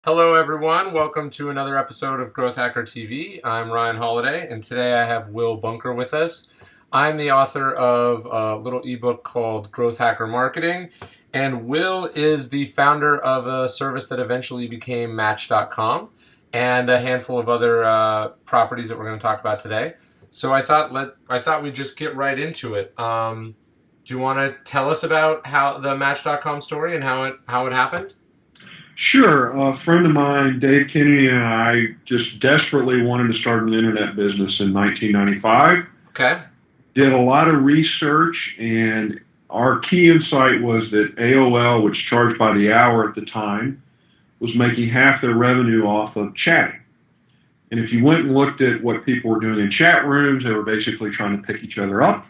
Hello, everyone. Welcome to another episode of Growth Hacker TV. I'm Ryan Holiday, and today I have Will Bunker with us. I'm the author of a little ebook called Growth Hacker Marketing, and Will is the founder of a service that eventually became Match.com and a handful of other properties that we're going to talk about today. So I thought we'd just get right into it. Do you want to tell us about how the Match.com story and how it happened? Sure. A friend of mine, Dave Kennedy, and I just desperately wanted to start an internet business in 1995. Okay. Did a lot of research, and our key insight was that AOL, which charged by the hour at the time, was making half their revenue off of chatting. And if you went and looked at what people were doing in chat rooms, they were basically trying to pick each other up.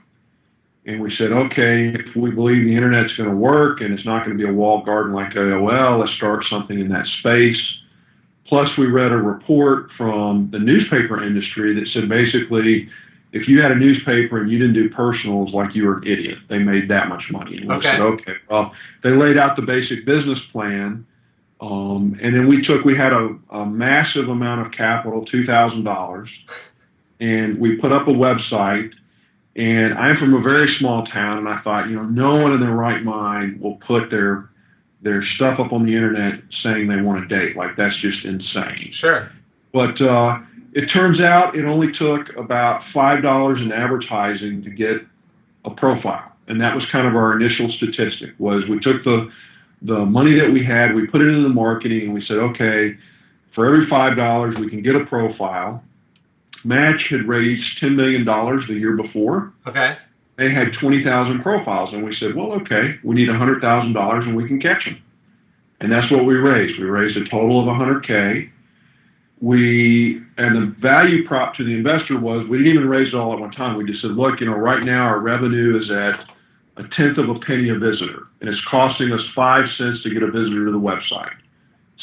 And we said, okay, if we believe the internet's going to work and it's not going to be a walled garden like AOL, let's start something in that space. Plus, we read a report from the newspaper industry that said basically, if you had a newspaper and you didn't do personals, like you were an idiot. They made that much money. And we said, okay, well, they laid out the basic business plan. And then we had a massive amount of capital, $2,000, and we put up a website. And I'm from a very small town, and I thought, no one in their right mind will put their stuff up on the internet saying they want to date. Like, that's just insane. Sure. But it turns out it only took about $5 in advertising to get a profile. And that was kind of our initial statistic, was we took the money that we had, we put it into the marketing, and we said, okay, for every $5, we can get a profile. Match had raised $10 million the year before. Okay. They had 20,000 profiles, and we said, well, okay, we need $100,000 and we can catch them. And that's what we raised. We raised a total of $100K. And the value prop to the investor was, we didn't even raise it all at one time. We just said, look, right now our revenue is at a tenth of a penny a visitor, and it's costing us 5 cents to get a visitor to the website.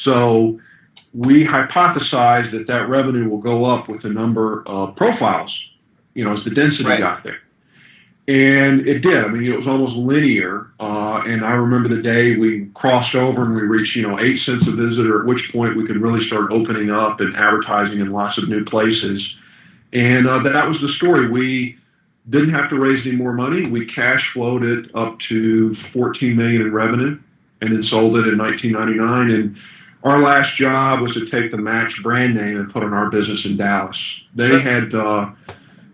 So we hypothesized that revenue will go up with the number of profiles, as the density got there. And it did. I mean, it was almost linear. And I remember the day we crossed over and we reached, 8 cents a visitor, at which point we could really start opening up and advertising in lots of new places. And that was the story. We didn't have to raise any more money. We cash flowed it up to $14 million in revenue and then sold it in 1999. And our last job was to take the Match brand name and put on our business in Dallas. They had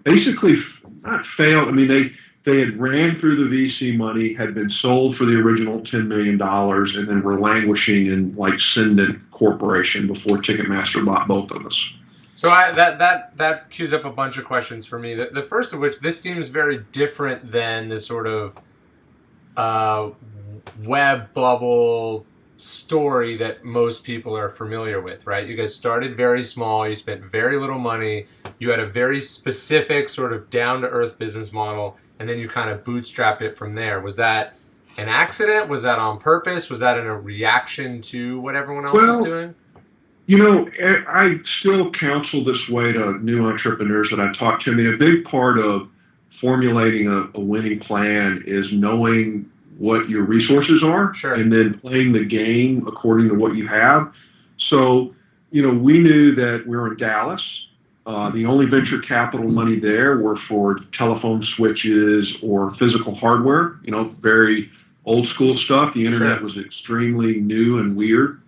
basically not failed. I mean, they had ran through the VC money, had been sold for the original $10 million, and then were languishing in like Cendant Corporation before Ticketmaster bought both of us. So that cues up a bunch of questions for me. The first of which, this seems very different than the sort of web bubble story that most people are familiar with, right? You guys started very small, you spent very little money, you had a very specific sort of down-to-earth business model, and then you kind of bootstrapped it from there. Was that an accident? Was that on purpose? Was that in a reaction to what everyone else was doing? I still counsel this way to new entrepreneurs that I talk to. I mean, a big part of formulating a winning plan is knowing what your resources are, and then playing the game according to what you have. So, we knew that we were in Dallas. The only venture capital money there were for telephone switches or physical hardware, very old school stuff. The internet was extremely new and weird.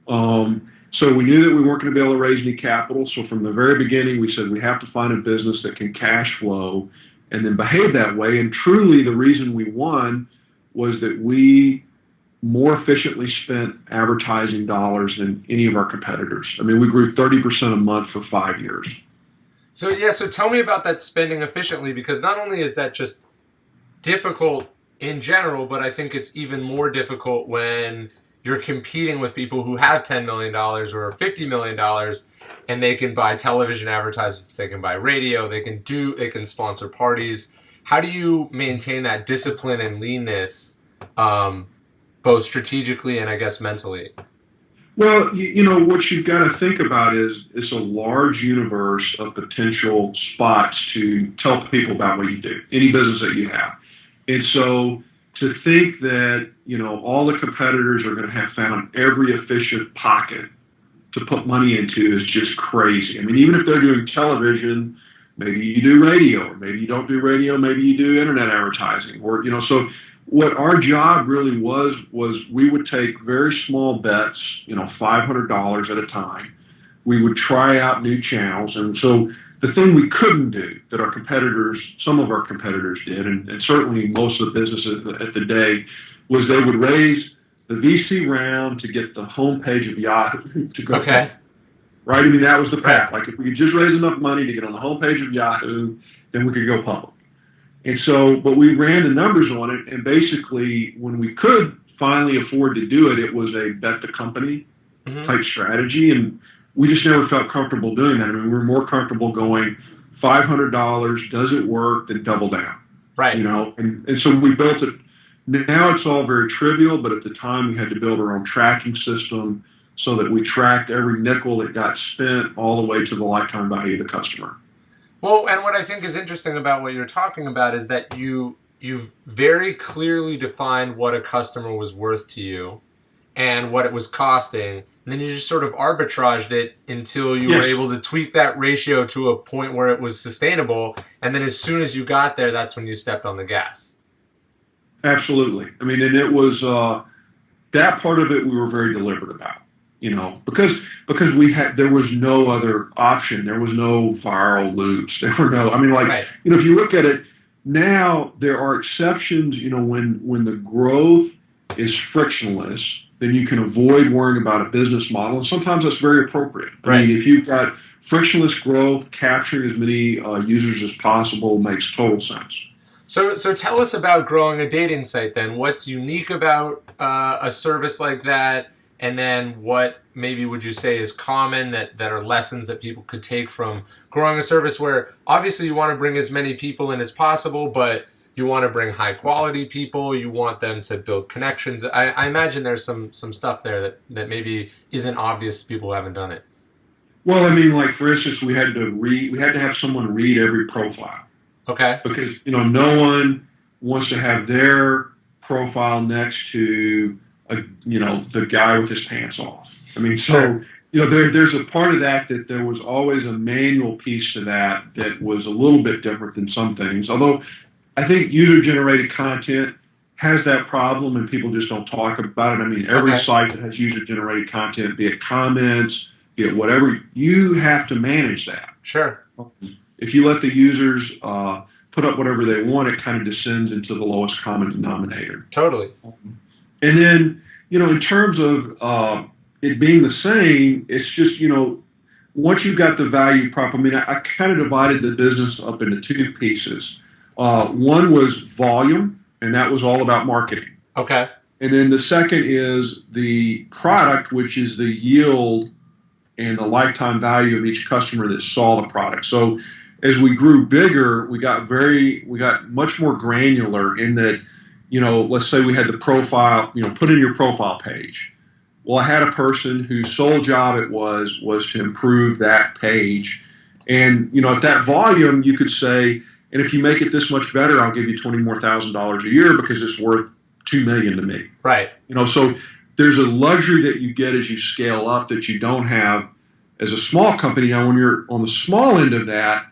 So we knew that we weren't going to be able to raise any capital. So from the very beginning, we said we have to find a business that can cash flow and then behave that way. And truly the reason we won was that we more efficiently spent advertising dollars than any of our competitors. I mean, we grew 30% a month for 5 years. So tell me about that spending efficiently, because not only is that just difficult in general, but I think it's even more difficult when you're competing with people who have $10 million or $50 million, and they can buy television advertisements, they can buy radio, they can sponsor parties. How do you maintain that discipline and leanness, both strategically and I guess mentally? Well, what you've got to think about is it's a large universe of potential spots to tell people about what you do, any business that you have. And so to think that, all the competitors are going to have found every efficient pocket to put money into is just crazy. I mean, even if they're doing television, maybe you do radio, or maybe you don't do radio, maybe you do internet advertising, or, so what our job really was we would take very small bets, $500 at a time. We would try out new channels. And so the thing we couldn't do that some of our competitors did, and certainly most of the businesses at the day, was they would raise the VC round to get the homepage of Yahoo to go. Okay. Right? I mean, that was the path. Like, if we could just raise enough money to get on the homepage of Yahoo, then we could go public. And so, but we ran the numbers on it, and basically, when we could finally afford to do it, it was a bet the company type strategy, and we just never felt comfortable doing that. I mean, we were more comfortable going $500, does it work, then double down. Right. And so we built it. Now it's all very trivial, but at the time we had to build our own tracking system so that we tracked every nickel that got spent all the way to the lifetime value of the customer. Well, and what I think is interesting about what you're talking about is that you very clearly defined what a customer was worth to you and what it was costing, and then you just sort of arbitraged it until you were able to tweak that ratio to a point where it was sustainable, and then as soon as you got there, that's when you stepped on the gas. Absolutely. I mean, and it was that part of it we were very deliberate about. Because there was no other option. There was no viral loops. There were no, right. If you look at it now, there are exceptions, when the growth is frictionless, then you can avoid worrying about a business model. And sometimes that's very appropriate. Right. I mean, if you've got frictionless growth, capturing as many users as possible makes total sense. So tell us about growing a dating site then. What's unique about a service like that? And then what maybe would you say is common that are lessons that people could take from growing a service where obviously you want to bring as many people in as possible, but you want to bring high quality people. You want them to build connections. I imagine there's some stuff there that maybe isn't obvious to people who haven't done it. Well, like for instance, we had to have someone read every profile. Okay. Because, no one wants to have their profile next to the guy with his pants off. I mean, so, Sure. There's a part of that there was always a manual piece to that was a little bit different than some things. Although I think user-generated content has that problem and people just don't talk about it. I mean, every site that has user-generated content, be it comments, be it whatever, you have to manage that. Sure. If you let the users put up whatever they want, it kind of descends into the lowest common denominator. Totally. And then, in terms of it being the same, it's just, once you've got the value prop, I kind of divided the business up into two pieces. One was volume, and that was all about marketing. Okay. And then the second is the product, which is the yield and the lifetime value of each customer that saw the product. So as we grew bigger, we got much more granular in that, let's say we had the profile, put in your profile page. Well, I had a person whose sole job it was to improve that page. And, at that volume, you could say, and if you make it this much better, I'll give you $20,000 a year because it's worth $2 million to me. Right. So there's a luxury that you get as you scale up that you don't have as a small company. Now, when you're on the small end of that,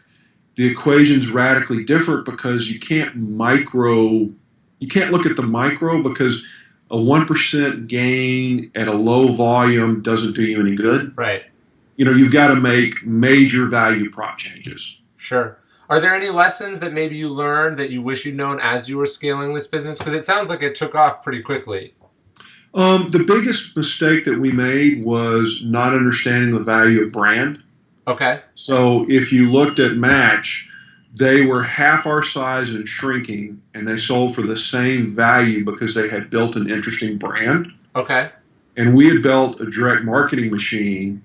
the equation's radically different because you can't look at the micro because a 1% gain at a low volume doesn't do you any good. Right. You've got to make major value prop changes. Sure. Are there any lessons that maybe you learned that you wish you'd known as you were scaling this business? Because it sounds like it took off pretty quickly. The biggest mistake that we made was not understanding the value of brand. Okay. So if you looked at Match, they were half our size and shrinking, and they sold for the same value because they had built an interesting brand. Okay. And we had built a direct marketing machine,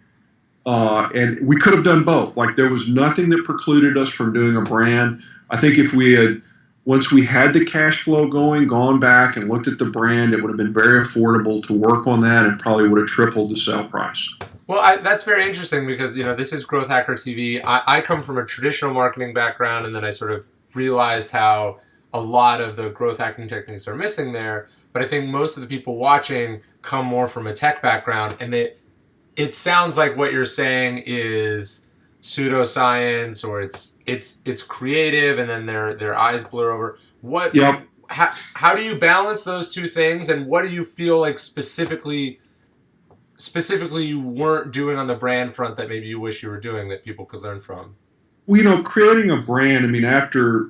and we could have done both. Like, there was nothing that precluded us from doing a brand. I think if we had, once we had the cash flow going, gone back and looked at the brand, it would have been very affordable to work on that and probably would have tripled the sale price. Well, that's very interesting because, this is Growth Hacker TV. I come from a traditional marketing background, and then I sort of realized how a lot of the growth hacking techniques are missing there. But I think most of the people watching come more from a tech background, and it sounds like what you're saying is pseudoscience, or it's creative, and then their eyes blur over. What? Yep. How do you balance those two things, and what do you feel like specifically you weren't doing on the brand front that maybe you wish you were doing that people could learn from? Well, creating a brand, I mean, after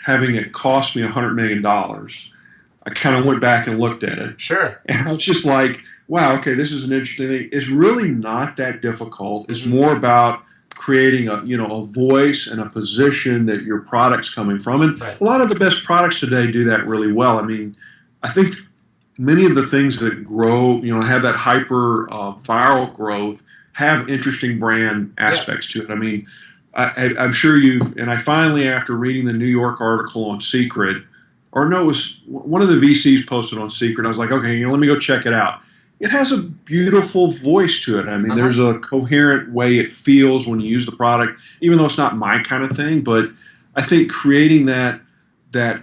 having it cost me $100 million, I kind of went back and looked at it. Sure. And I was just like, wow, okay, this is an interesting thing. It's really not that difficult. It's more about creating a voice and a position that your product's coming from. And Right. a lot of the best products today do that really well. I mean, I think many of the things that grow, have that hyper viral growth have interesting brand aspects to it. I mean, I'm sure and I finally, after reading the New York article on Secret, or no, it was one of the VCs posted on Secret, I was like, okay, let me go check it out. It has a beautiful voice to it. I mean, there's a coherent way it feels when you use the product, even though it's not my kind of thing. But I think creating that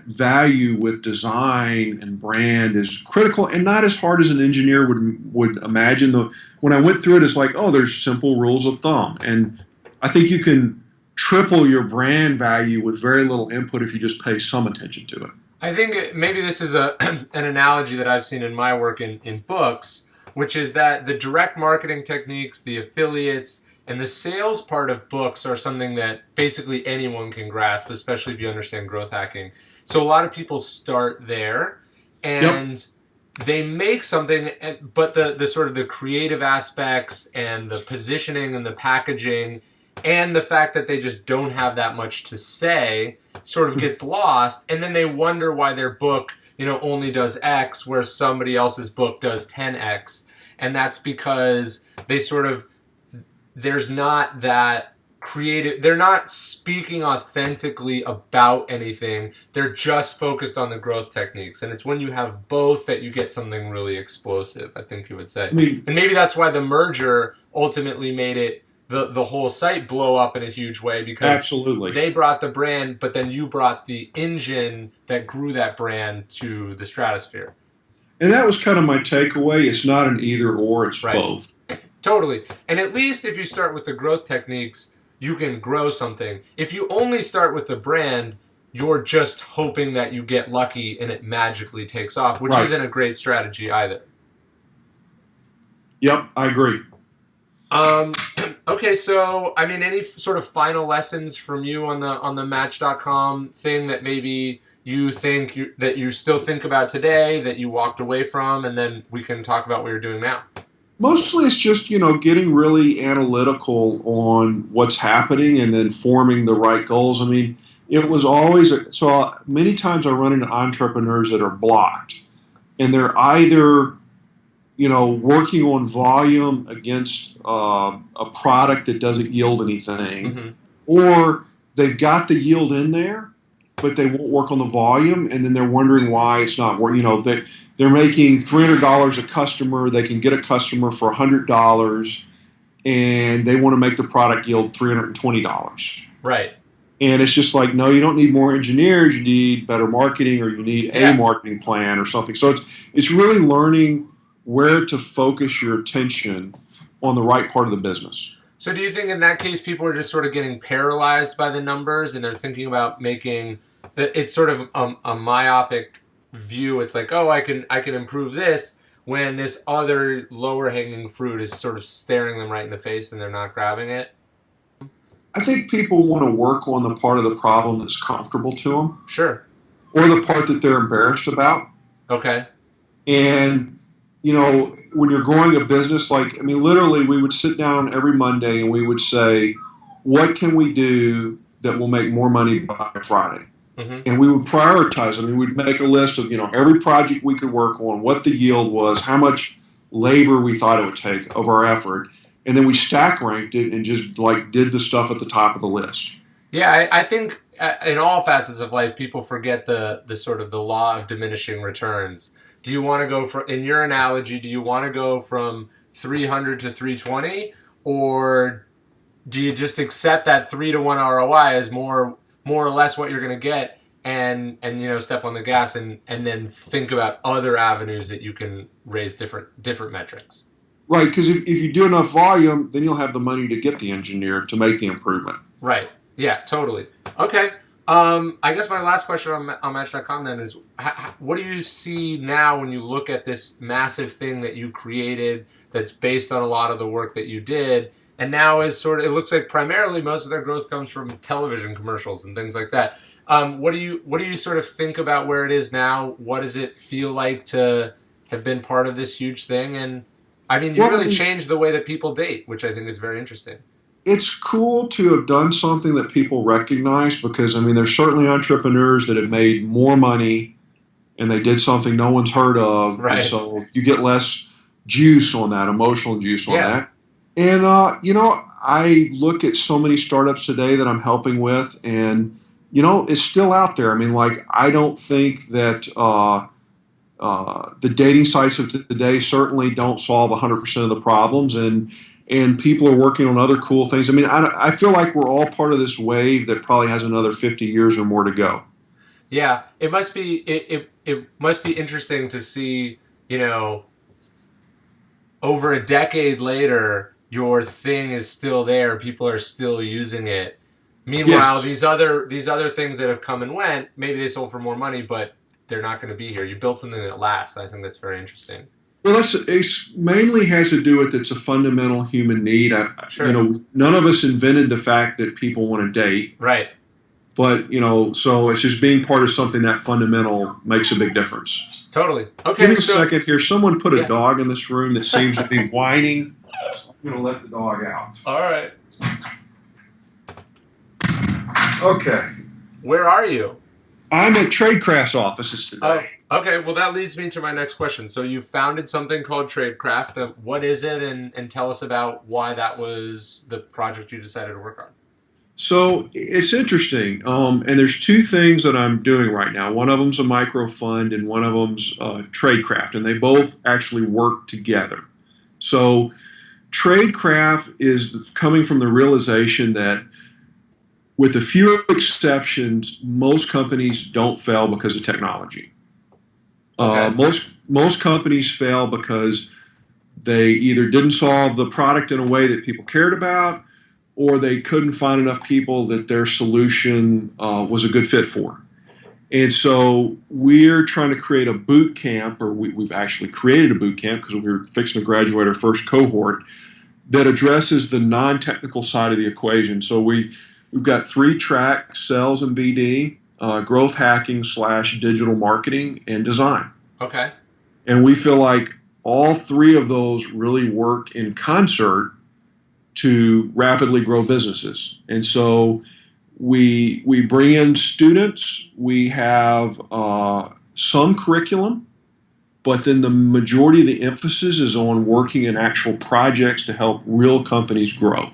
value with design and brand is critical, and not as hard as an engineer would imagine. When I went through it, it's like, oh, there's simple rules of thumb. And I think you can triple your brand value with very little input if you just pay some attention to it. I think maybe this is an analogy that I've seen in my work in books, which is that the direct marketing techniques, the affiliates, and the sales part of books are something that basically anyone can grasp, especially if you understand growth hacking. So a lot of people start there, and they make something, but the sort of the creative aspects and the positioning and the packaging and the fact that they just don't have that much to say sort of gets lost, and then they wonder why their book, only does X, where somebody else's book does 10X. And that's because there's not that creative, they're not speaking authentically about anything. They're just focused on the growth techniques. And it's when you have both that you get something really explosive, I think you would say. And maybe that's why the merger ultimately made it the whole site blow up in a huge way, because absolutely they brought the brand, but then you brought the engine that grew that brand to the stratosphere. And that was kind of my takeaway. It's not an either or, it's both. Totally. And at least if you start with the growth techniques, you can grow something. If you only start with the brand, you're just hoping that you get lucky and it magically takes off, which isn't a great strategy either. Yep, I agree. Okay, so I mean, any sort of final lessons from you on the Match.com thing that maybe you think that you still think about today, that you walked away from, and then we can talk about what you're doing now? Mostly it's just, getting really analytical on what's happening and then forming the right goals. I mean, it was always, so many times I run into entrepreneurs that are blocked, and they're either working on volume against a product that doesn't yield anything, or they've got the yield in there, but they won't work on the volume, and then they're wondering why it's not working. They're making $300 a customer, they can get a customer for $100, and they want to make the product yield $320. Right. And it's just like, no, you don't need more engineers, you need better marketing, or you need a marketing plan or something. So it's really learning where to focus your attention on the right part of the business. So do you think in that case people are just sort of getting paralyzed by the numbers, and they're thinking about making it's sort of a myopic view? It's like, oh, I can improve this, when this other lower hanging fruit is sort of staring them right in the face and they're not grabbing it? I think people want to work on the part of the problem that's comfortable to them. Sure. Or the part that they're embarrassed about. Okay. And when you're growing a business, literally we would sit down every Monday and we would say, what can we do that will make more money by Friday? And we would prioritize. We'd make a list of, every project we could work on, what the yield was, how much labor we thought it would take of our effort. And then we stack ranked it and just did the stuff at the top of the list. Yeah, I think in all facets of life, people forget the sort of the law of diminishing returns. Do you want to go in your analogy, do you want to go from 300 to 320, or do you just accept that 3-to-1 ROI as more or less what you're going to get, and step on the gas and then think about other avenues that you can raise different metrics. Right, because if you do enough volume, then you'll have the money to get the engineer to make the improvement. Right. Yeah, totally. Okay. I guess my last question on Match.com then is, what do you see now when you look at this massive thing that you created that's based on a lot of the work that you did, and now is sort of, it looks like primarily most of their growth comes from television commercials and things like that. What do you sort of think about where it is now? What does it feel like to have been part of this huge thing? And I mean, you really changed the way that people date, which I think is very interesting. It's cool to have done something that people recognize, because, I mean, there's certainly entrepreneurs that have made more money and they did something no one's heard of. Right. And so you get less juice on that, emotional juice on that. And, I look at so many startups today that I'm helping with, and, it's still out there. I mean, like, I don't think that the dating sites of today certainly don't solve 100% of the problems, and people are working on other cool things. I mean, I feel like we're all part of this wave that probably has another 50 years or more to go. Yeah, it must be it must be interesting to see, over a decade later, your thing is still there, people are still using it. Meanwhile, these other things that have come and went, maybe they sold for more money, but they're not going to be here. You built something that lasts. I think that's very interesting. Well, it mainly has to do with it's a fundamental human need. Sure. None of us invented the fact that people want to date. Right. But, so it's just being part of something that fundamental makes a big difference. Totally. Okay. Give me a second here. Someone put a dog in this room that seems to be whining. I'm going to let the dog out. All right. Okay. Where are you? I'm at Tradecraft's offices today. Oh, okay. Well, that leads me to my next question. So you founded something called Tradecraft. What is it? And tell us about why that was the project you decided to work on. So it's interesting. And there's two things that I'm doing right now. One of them's a micro fund and one of them's Tradecraft. And they both actually work together. So Tradecraft is coming from the realization that, with a few exceptions, most companies don't fail because of technology. Okay. Most companies fail because they either didn't solve the product in a way that people cared about, or they couldn't find enough people that their solution was a good fit for. And so we're trying to create a boot camp, or we've actually created a boot camp because we were fixing to graduate our first cohort, that addresses the non-technical side of the equation. So we've got 3 tracks: sales and BD, growth hacking / digital marketing, and design. Okay. And we feel like all 3 of those really work in concert to rapidly grow businesses. And so we bring in students, we have some curriculum, but then the majority of the emphasis is on working in actual projects to help real companies grow.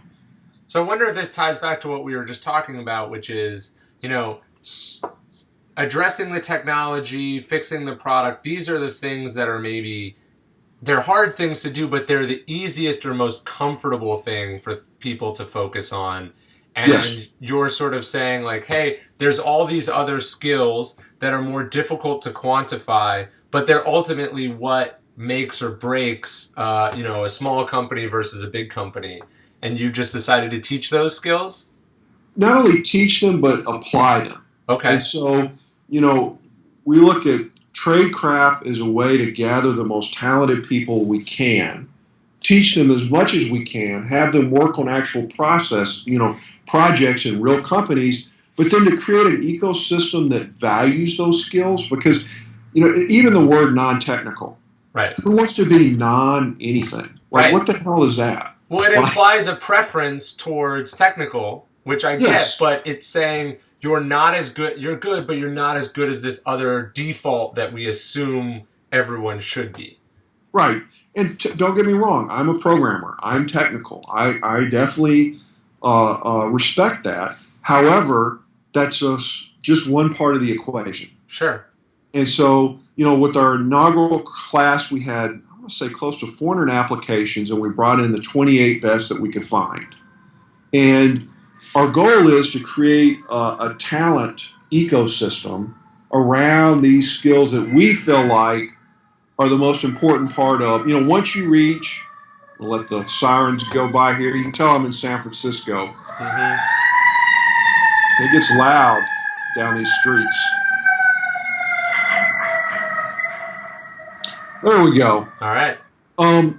So I wonder if this ties back to what we were just talking about, which is, addressing the technology, fixing the product. These are the things that are maybe, they're hard things to do, but they're the easiest or most comfortable thing for people to focus on. And you're sort of saying like, hey, there's all these other skills that are more difficult to quantify, but they're ultimately what makes or breaks, a small company versus a big company. And you just decided to teach those skills? Not only teach them, but apply them. Okay. And so, we look at Tradecraft as a way to gather the most talented people we can, teach them as much as we can, have them work on actual projects in real companies, but then to create an ecosystem that values those skills, because, even the word non-technical. Right. Who wants to be non-anything? Like, what the hell is that? Well, it implies a preference towards technical, which I get, but it's saying you're not as good, you're good, but you're not as good as this other default that we assume everyone should be. Right. And don't get me wrong, I'm a programmer. I'm technical. I definitely respect that. However, that's just one part of the equation. Sure. And so, with our inaugural class, we had, I want to say, close to 400 applications, and we brought in the 28 best that we could find. And our goal is to create a talent ecosystem around these skills that we feel like are the most important part of, once you reach, we'll let the sirens go by here. You can tell I'm in San Francisco. Mm-hmm. It gets loud down these streets. There we go. All right.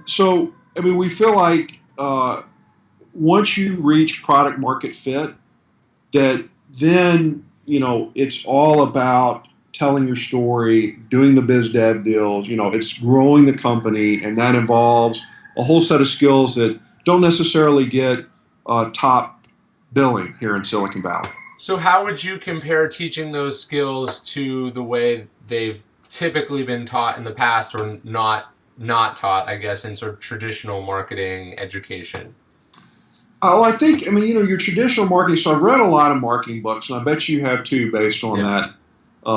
So, we feel like once you reach product market fit, that then, it's all about telling your story, doing the biz dev deals. It's growing the company, and that involves a whole set of skills that don't necessarily get top billing here in Silicon Valley. So how would you compare teaching those skills to the way they've typically been taught in the past, or not taught, I guess, in sort of traditional marketing education? Oh, I think, your traditional marketing, so I've read a lot of marketing books, and I bet you have too, based on that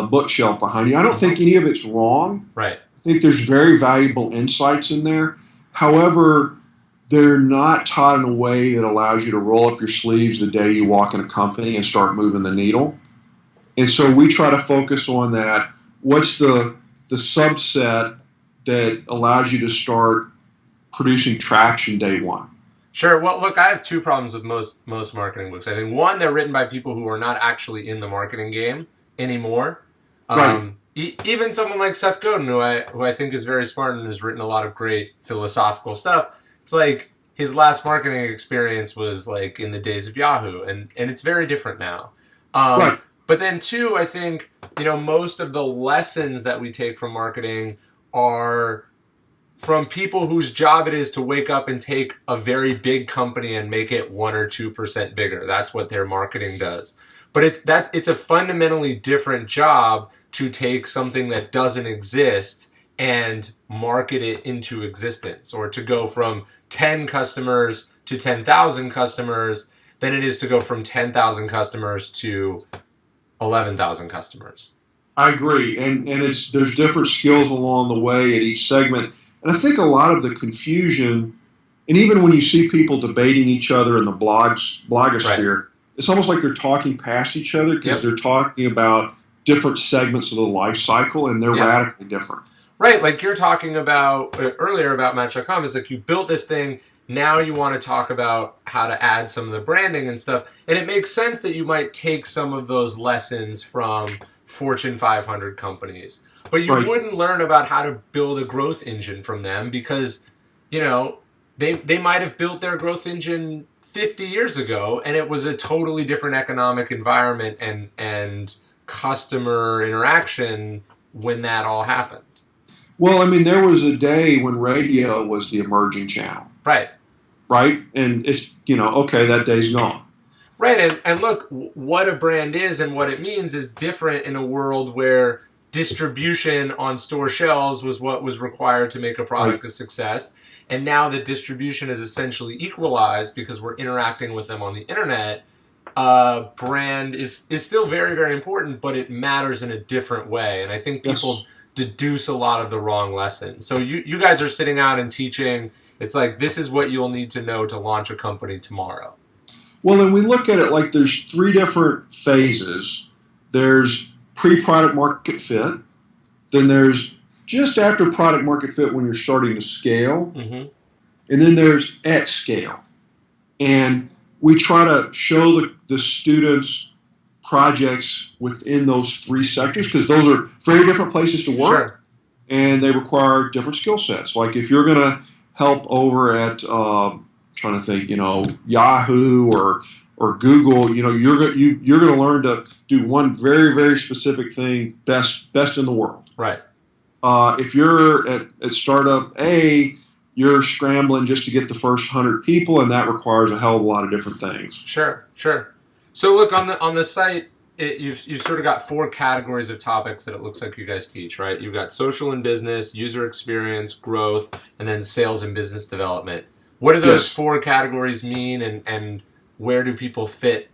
bookshelf behind you. I don't think any of it's wrong. Right. I think there's very valuable insights in there. However, they're not taught in a way that allows you to roll up your sleeves the day you walk in a company and start moving the needle. And so we try to focus on that. What's the subset that allows you to start producing traction day one? Sure. Well, look, I have two problems with most marketing books. I think, one, they're written by people who are not actually in the marketing game anymore. Right. Even someone like Seth Godin, who I think is very smart and has written a lot of great philosophical stuff. It's like his last marketing experience was like in the days of Yahoo, and it's very different now. Right. But then, two, I think, most of the lessons that we take from marketing are from people whose job it is to wake up and take a very big company and make it 1 or 2% bigger. That's what their marketing does. But it's a fundamentally different job to take something that doesn't exist and market it into existence, or to go from 10 customers to 10,000 customers than it is to go from 10,000 customers to 11,000 customers. I agree, and there's different skills along the way at each segment. And I think a lot of the confusion, and even when you see people debating each other in the blogosphere, right, it's almost like they're talking past each other because they're talking about different segments of the life cycle, and they're radically different. Right, like you're talking about earlier about Match.com. It's like you built this thing, now you want to talk about how to add some of the branding and stuff. And it makes sense that you might take some of those lessons from Fortune 500 companies. But you wouldn't learn about how to build a growth engine from them because, they might have built their growth engine 50 years ago, and it was a totally different economic environment and customer interaction when that all happened. Well, there was a day when radio was the emerging channel. Right. Right? And it's, okay, that day's gone. Right. And look, what a brand is and what it means is different in a world where distribution on store shelves was what was required to make a product a success. And now that distribution is essentially equalized because we're interacting with them on the internet, brand is still very, very important, but it matters in a different way. And I think people deduce a lot of the wrong lessons. So you guys are sitting out and teaching. It's like, this is what you'll need to know to launch a company tomorrow. Well, then we look at it like there's 3 different phases. There's pre-product market fit. Then there's just after product market fit when you're starting to scale. Mm-hmm. And then there's at scale. And we try to show the students projects within those 3 sectors because those are very different places to work. Sure. And they require different skill sets. Like if you're going to help over at, trying to think, Yahoo or Google, you're going to learn to do one very, very specific thing best in the world. Right. If you're at startup A, you're scrambling just to get the first 100 people, and that requires a hell of a lot of different things. Sure. So look, on the site, you've sort of got 4 categories of topics that it looks like you guys teach, right? You've got social and business, user experience, growth, and then sales and business development. What do those 4 categories mean, and where do people fit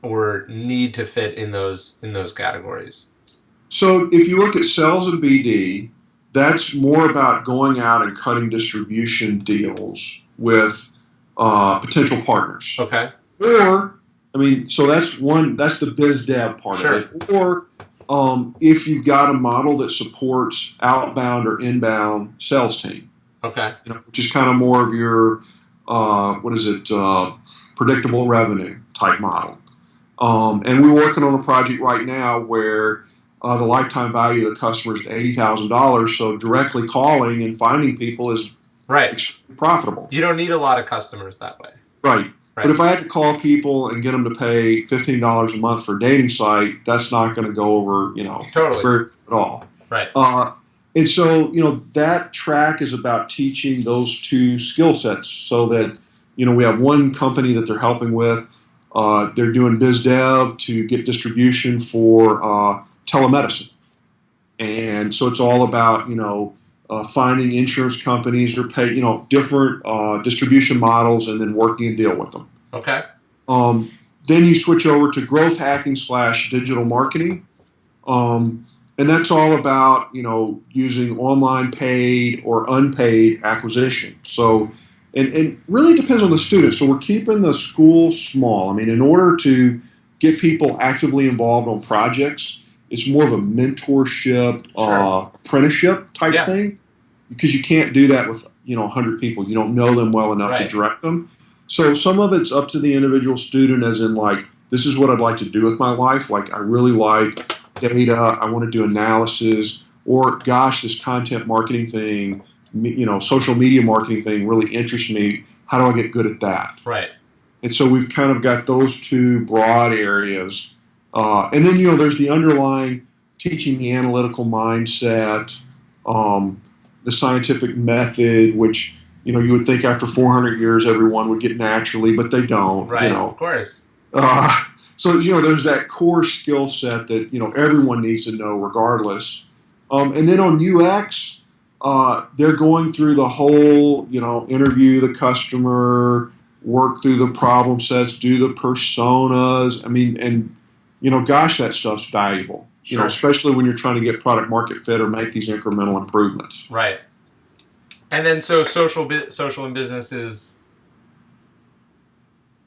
or need to fit in those categories? So if you look at sales and BD, that's more about going out and cutting distribution deals with potential partners. Okay. Or I mean, so that's the biz dev part Sure. of it. Or if you've got a model that supports outbound or inbound sales team, Okay. which is kind of more of your, predictable revenue type model. And we're working on a project right now where the lifetime value of the customer is $80,000. So directly calling and finding people is Right. extremely profitable. You don't need a lot of customers that way. Right. Right. But if I had to call people and get them to pay $15 a month for a dating site, that's not going to go over, Totally. very at all. Right. And so, that track is about teaching those two skill sets so that, we have one company that they're helping with. They're doing biz dev to get distribution for telemedicine. And so it's all about, finding insurance companies or pay, different distribution models and then working a deal with them. Okay. Then you switch over to growth hacking / digital marketing. And that's all about, using online paid or unpaid acquisition. So, and really depends on the student. So we're keeping the school small. I mean, in order to get people actively involved on projects, it's more of a mentorship, apprenticeship type thing, because you can't do that with 100 people. You don't know them well enough to direct them. So some of it's up to the individual student, as in like, this is what I'd like to do with my life. Like, I really like data. I want to do analysis, or gosh, this content marketing thing, social media marketing thing really interests me. How do I get good at that? Right. And so we've kind of got those two broad areas. And then, there's the underlying teaching the analytical mindset, the scientific method, which, you would think after 400 years everyone would get naturally, but they don't. Right, of course. So, there's that core skill set that, everyone needs to know regardless. And then on UX, they're going through the whole, interview the customer, work through the problem sets, do the personas. I mean, and, gosh, that stuff's valuable, Sure. Especially when you're trying to get product market fit or make these incremental improvements. Right. And then so social and business is...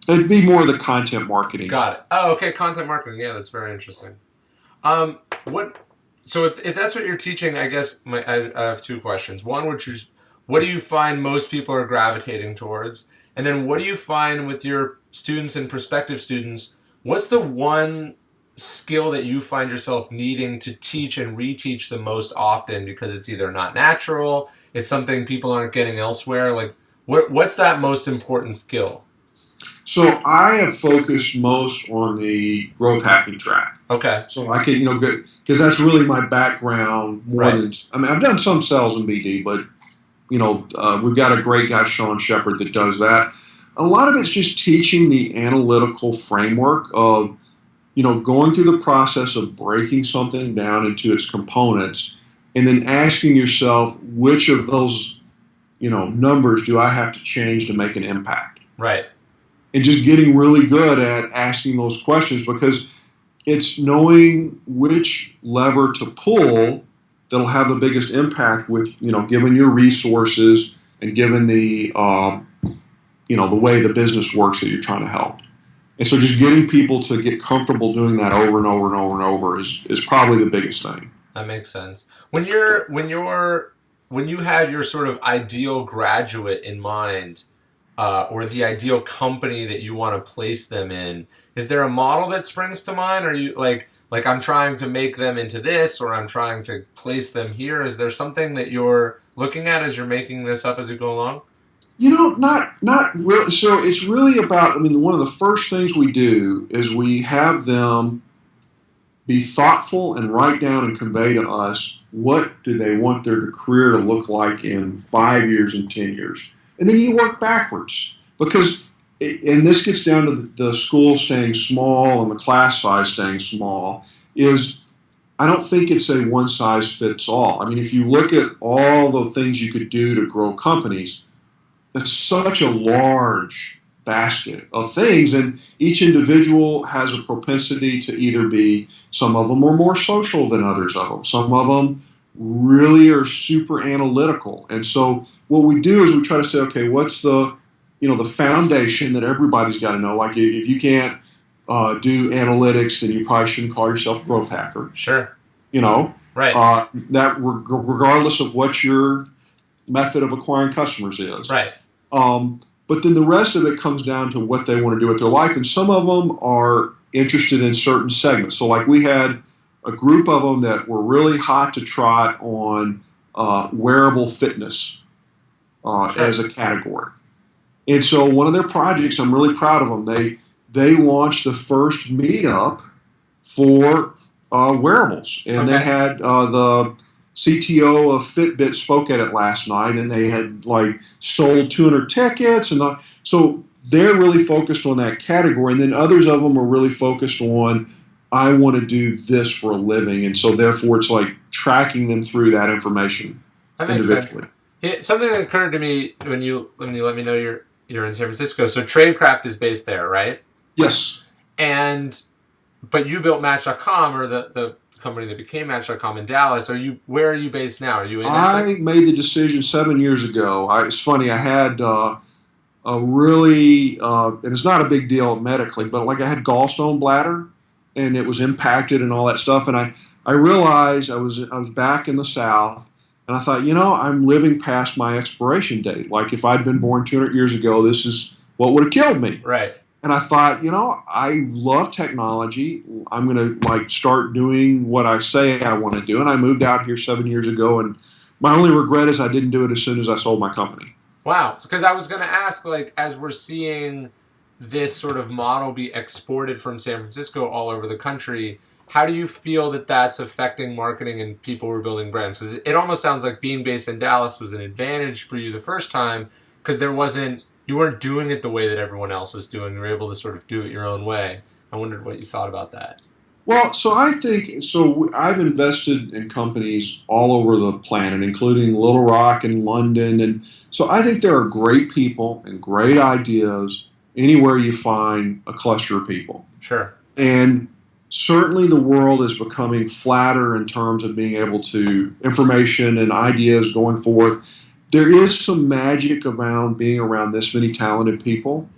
It'd be more of the content marketing. Got it. Oh, okay, content marketing. Yeah, that's very interesting. So if that's what you're teaching, I guess I have two questions. One, which is, what do you find most people are gravitating towards? And then what do you find with your students and prospective students? What's the one skill that you find yourself needing to teach and reteach the most often because it's either not natural, it's something people aren't getting elsewhere? Like, what's that most important skill? So I have focused most on the growth hacking track. Okay. So I can, because that's really my background more than, I've done some sales in BD, but, we've got a great guy, Sean Shepard, that does that. A lot of it's just teaching the analytical framework of, going through the process of breaking something down into its components and then asking yourself, which of those, numbers do I have to change to make an impact? Right. And just getting really good at asking those questions, because it's knowing which lever to pull that'll have the biggest impact with, given your resources and given the, the way the business works that you're trying to help. And so just getting people to get comfortable doing that over and over and over and over is probably the biggest thing. That makes sense. When you had your sort of ideal graduate in mind, or the ideal company that you want to place them in, is there a model that springs to mind? Are you like I'm trying to make them into this, or I'm trying to place them here? Is there something that you're looking at as you're making this up as you go along? Not really. So it's really about, one of the first things we do is we have them be thoughtful and write down and convey to us, what do they want their career to look like in 5 years and 10 years? And then you work backwards, because, and this gets down to the school staying small and the class size staying small, is I don't think it's a one size fits all. If you look at all the things you could do to grow companies, that's such a large basket of things, and each individual has a propensity to either be, some of them are more social than others of them. Some of them really are super analytical. And so what we do is we try to say, okay, what's the foundation that everybody's got to know? Like, if you can't do analytics, then you probably shouldn't call yourself a growth hacker. Sure. You know, Right. that regardless of what your method of acquiring customers is. Right. But then the rest of it comes down to what they want to do with their life, and some of them are interested in certain segments. So, like we had a group of them that were really hot to trot on wearable fitness as a category. And so, one of their projects, I'm really proud of them. They launched the first meetup for wearables, and they had the CTO of Fitbit spoke at it last night, and they had like sold 200 tickets, and so they're really focused on that category. And then others of them are really focused on, I want to do this for a living, and so therefore it's like tracking them through that information individually. Something that occurred to me when you let me know you're in San Francisco. So Tradecraft is based there, right? Yes. But you built Match.com, or the company that became Match.com in Dallas. Where are you based now? Are you in? I made the decision 7 years ago. It's funny. I had a really, and it's not a big deal medically, but like I had gallstone bladder, and it was impacted and all that stuff. And I realized I was back in the South, and I thought, I'm living past my expiration date. Like if I'd been born 200 years ago, this is what would have killed me. Right. And I thought, I love technology. I'm going to start doing what I say I want to do. And I moved out here 7 years ago. And my only regret is I didn't do it as soon as I sold my company. Wow. Because I was going to ask, as we're seeing this sort of model be exported from San Francisco all over the country, how do you feel that that's affecting marketing and people who are building brands? Because it almost sounds like being based in Dallas was an advantage for you the first time, because you weren't doing it the way that everyone else was doing. You were able to sort of do it your own way. I wondered what you thought about that. Well, I've invested in companies all over the planet, including Little Rock and London. And so I think there are great people and great ideas anywhere you find a cluster of people. Sure. And certainly the world is becoming flatter in terms of being able to information and ideas going forth. There is some magic around being around this many talented people.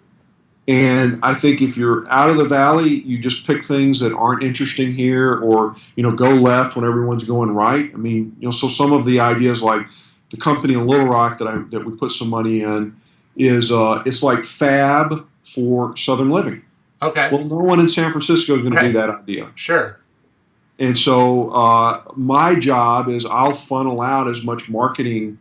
And I think if you're out of the valley, you just pick things that aren't interesting here, or, go left when everyone's going right. I mean, so some of the ideas, like the company in Little Rock that we put some money in, is it's like fab for Southern living. Okay. Well, no one in San Francisco is going to do that idea. Sure. And so my job is I'll funnel out as much marketing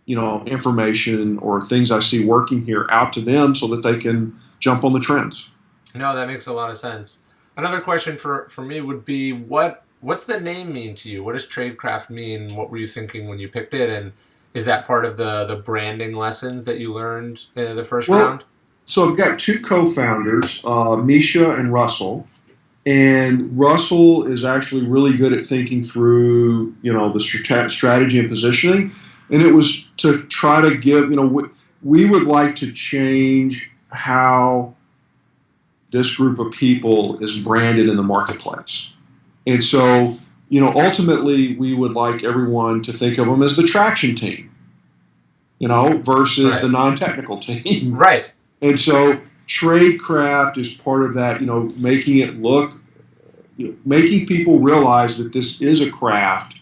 information or things I see working here out to them so that they can jump on the trends. No, that makes a lot of sense. Another question for me would be, what's the name mean to you? What does Tradecraft mean? What were you thinking when you picked it? And is that part of the branding lessons that you learned in the first round? So I've got two co-founders, Misha and Russell. And Russell is actually really good at thinking through, the strategy and positioning. And it was to try to give, we would like to change how this group of people is branded in the marketplace. And so, ultimately we would like everyone to think of them as the traction team, versus the non-technical team. Right. And so Tradecraft is part of that, making it look, making people realize that this is a craft.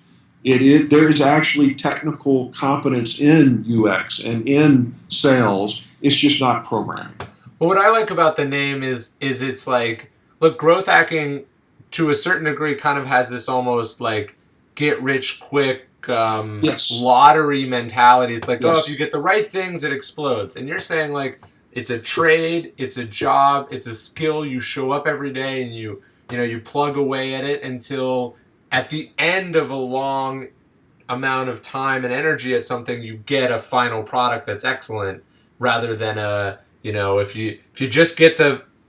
There is actually technical competence in UX and in sales. It's just not programming. Well, what I like about the name is it's like, look, growth hacking to a certain degree kind of has this almost like get rich quick lottery mentality. It's like, if you get the right things, it explodes. And you're saying like it's a trade, it's a job, it's a skill. You show up every day and you plug away at it until at the end of a long amount of time and energy at something, you get a final product that's excellent, rather than if you just get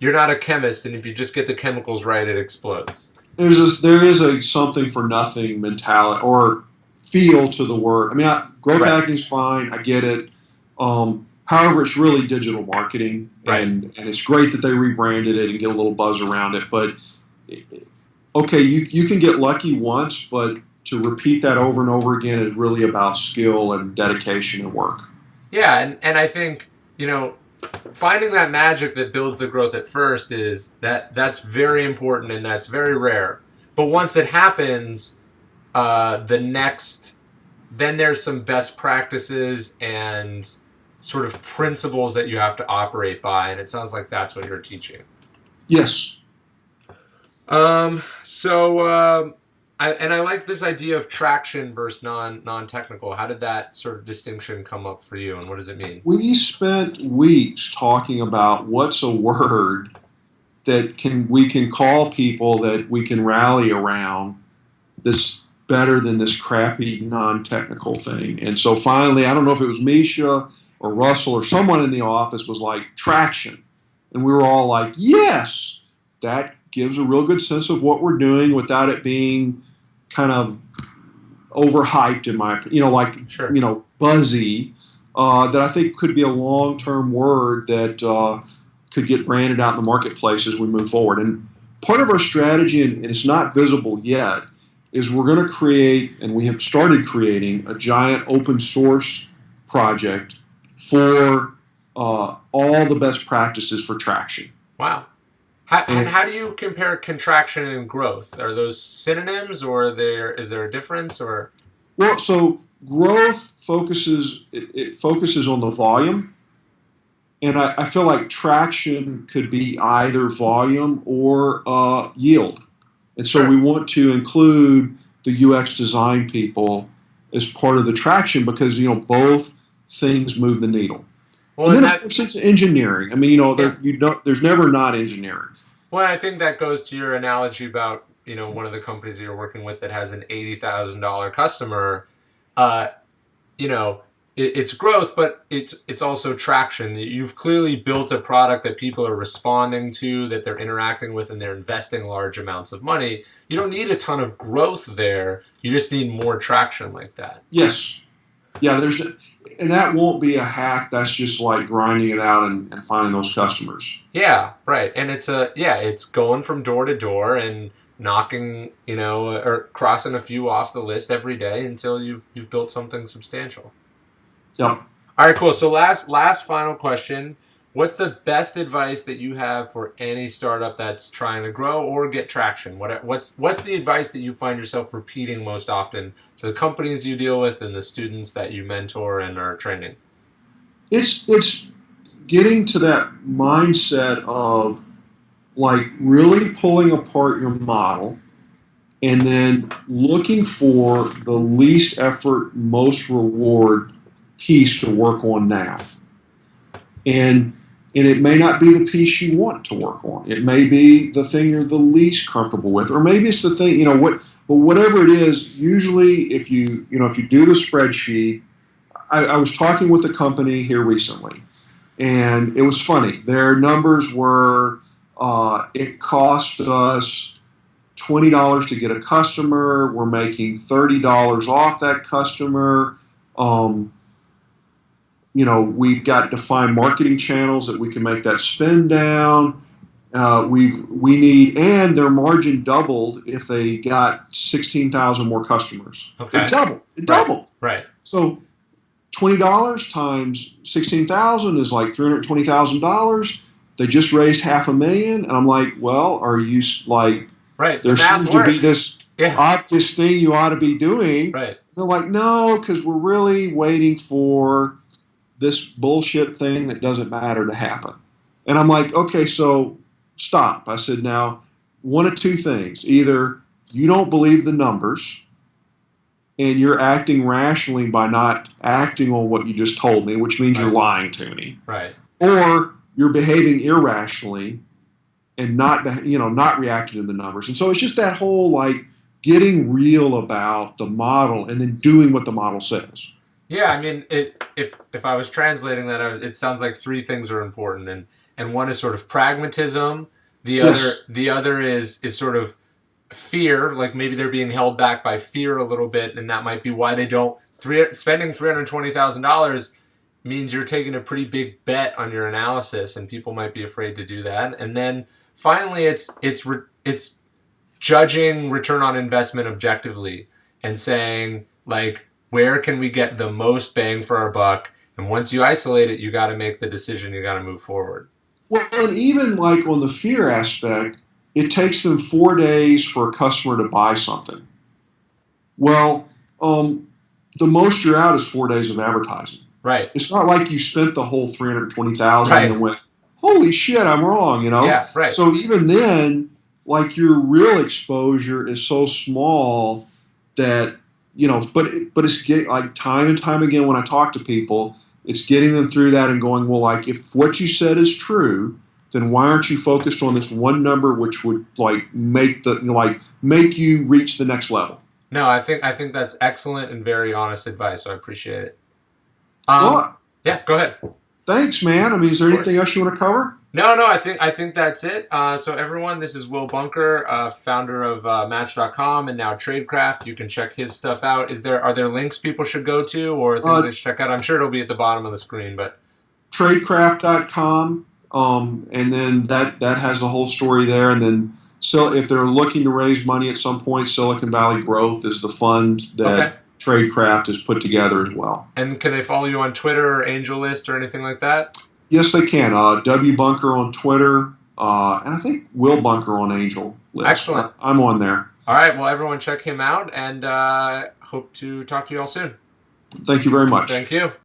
you're not a chemist, and if you just get the chemicals right, it explodes. There is a something for nothing mentality or feel to the word. I mean, growth hacking is fine. I get it. However, it's really digital marketing, and it's great that they rebranded it and get a little buzz around it. But okay, you can get lucky once, but to repeat that over and over again is really about skill and dedication and work. Yeah, and I think, finding that magic that builds the growth at first that's very important and that's very rare. But once it happens, then there's some best practices and sort of principles that you have to operate by, and it sounds like that's what you're teaching. Yes. I like this idea of traction versus non-technical. How did that sort of distinction come up for you, and what does it mean? We spent weeks talking about what's a word that we can call people that we can rally around this better than this crappy non-technical thing. And so finally, I don't know if it was Misha or Russell or someone in the office was like, traction. And we were all like, yes, that gives a real good sense of what we're doing without it being kind of overhyped, in my opinion, Sure. Buzzy, that I think could be a long-term word that could get branded out in the marketplace as we move forward. And part of our strategy, and it's not visible yet, is we're going to create, and we have started creating, a giant open source project for all the best practices for traction. Wow. How do you compare contraction and growth? Are those synonyms, or is there a difference? Or Well, so growth focuses on the volume, and I feel like traction could be either volume or yield. And so Sure. we want to include the UX design people as part of the traction because both things move the needle. well, And and then of course it's engineering. I mean, there's never not engineering. I think that goes to your analogy about one of the companies that you're working with that has an $80,000 customer. It's growth, but it's also traction. You've clearly built a product that people are responding to, that they're interacting with, and they're investing large amounts of money. You don't need a ton of growth there. You just need more traction like that. Yes. Yeah, and that won't be a hack. That's just like grinding it out and finding those customers. Yeah, right. And it's going from door to door and knocking, or crossing a few off the list every day until you've built something substantial. Yep. All right, cool. So last final question. What's the best advice that you have for any startup that's trying to grow or get traction? What's the advice that you find yourself repeating most often to the companies you deal with and the students that you mentor and are training? It's getting to that mindset of like really pulling apart your model and then looking for the least effort, most reward piece to work on now. And it may not be the piece you want to work on. It may be the thing you're the least comfortable with, or maybe it's the thing, but whatever it is, usually if you do the spreadsheet, I was talking with a company here recently, and it was funny. Their numbers were, it cost us $20 to get a customer. We're making $30 off that customer. We've got defined marketing channels that we can make that spend down. And their margin doubled if they got 16,000 more customers. Okay. It doubled. Right. So $20 times 16,000 is like $320,000. They just raised $500,000, and I'm like, well, are you like? Right. There seems to be this Yeah. obvious thing you ought to be doing. Right. They're like, no, because we're really waiting for this bullshit thing that doesn't matter to happen. And I'm like, okay, so stop. I said, now, one of two things. Either you don't believe the numbers and you're acting rationally by not acting on what you just told me, which means you're lying to me. Right. Or you're behaving irrationally and not reacting to the numbers. And so it's just that whole like getting real about the model and then doing what the model says. Yeah, I mean, if I was translating that, it sounds like three things are important, and one is sort of pragmatism. The other is sort of fear, like maybe they're being held back by fear a little bit, and that might be why they don't. Spending $320,000 means you're taking a pretty big bet on your analysis, and people might be afraid to do that. And then finally, it's judging return on investment objectively and saying like, where can we get the most bang for our buck? And once you isolate it, you got to make the decision. You got to move forward. Well, and even like on the fear aspect, it takes them 4 days for a customer to buy something. Well, the most you're out is 4 days of advertising. Right. It's not like you spent the whole $320,000 Right. and went, holy shit, I'm wrong, you know? Yeah, right. So even then, like your real exposure is so small that, but it's getting, like, time and time again when I talk to people, it's getting them through that and going, well, like, if what you said is true, then why aren't you focused on this one number which would make you reach the next level? No, I think that's excellent and very honest advice. So I appreciate it. Well, yeah, go ahead. Thanks, man. I mean, is there anything else you want to cover? No, I think that's it. So everyone, this is Will Bunker, founder of Match.com and now Tradecraft. You can check his stuff out. Are there links people should go to or things they should check out? I'm sure it'll be at the bottom of the screen, but Tradecraft.com, and then that has the whole story there. And then, so if they're looking to raise money at some point, Silicon Valley Growth is the fund that Tradecraft has put together as well. And can they follow you on Twitter or AngelList or anything like that? Yes, they can. W Bunker on Twitter, and I think Will Bunker on AngelList. Excellent. I'm on there. All right. Well, everyone check him out, and hope to talk to you all soon. Thank you very much. Thank you.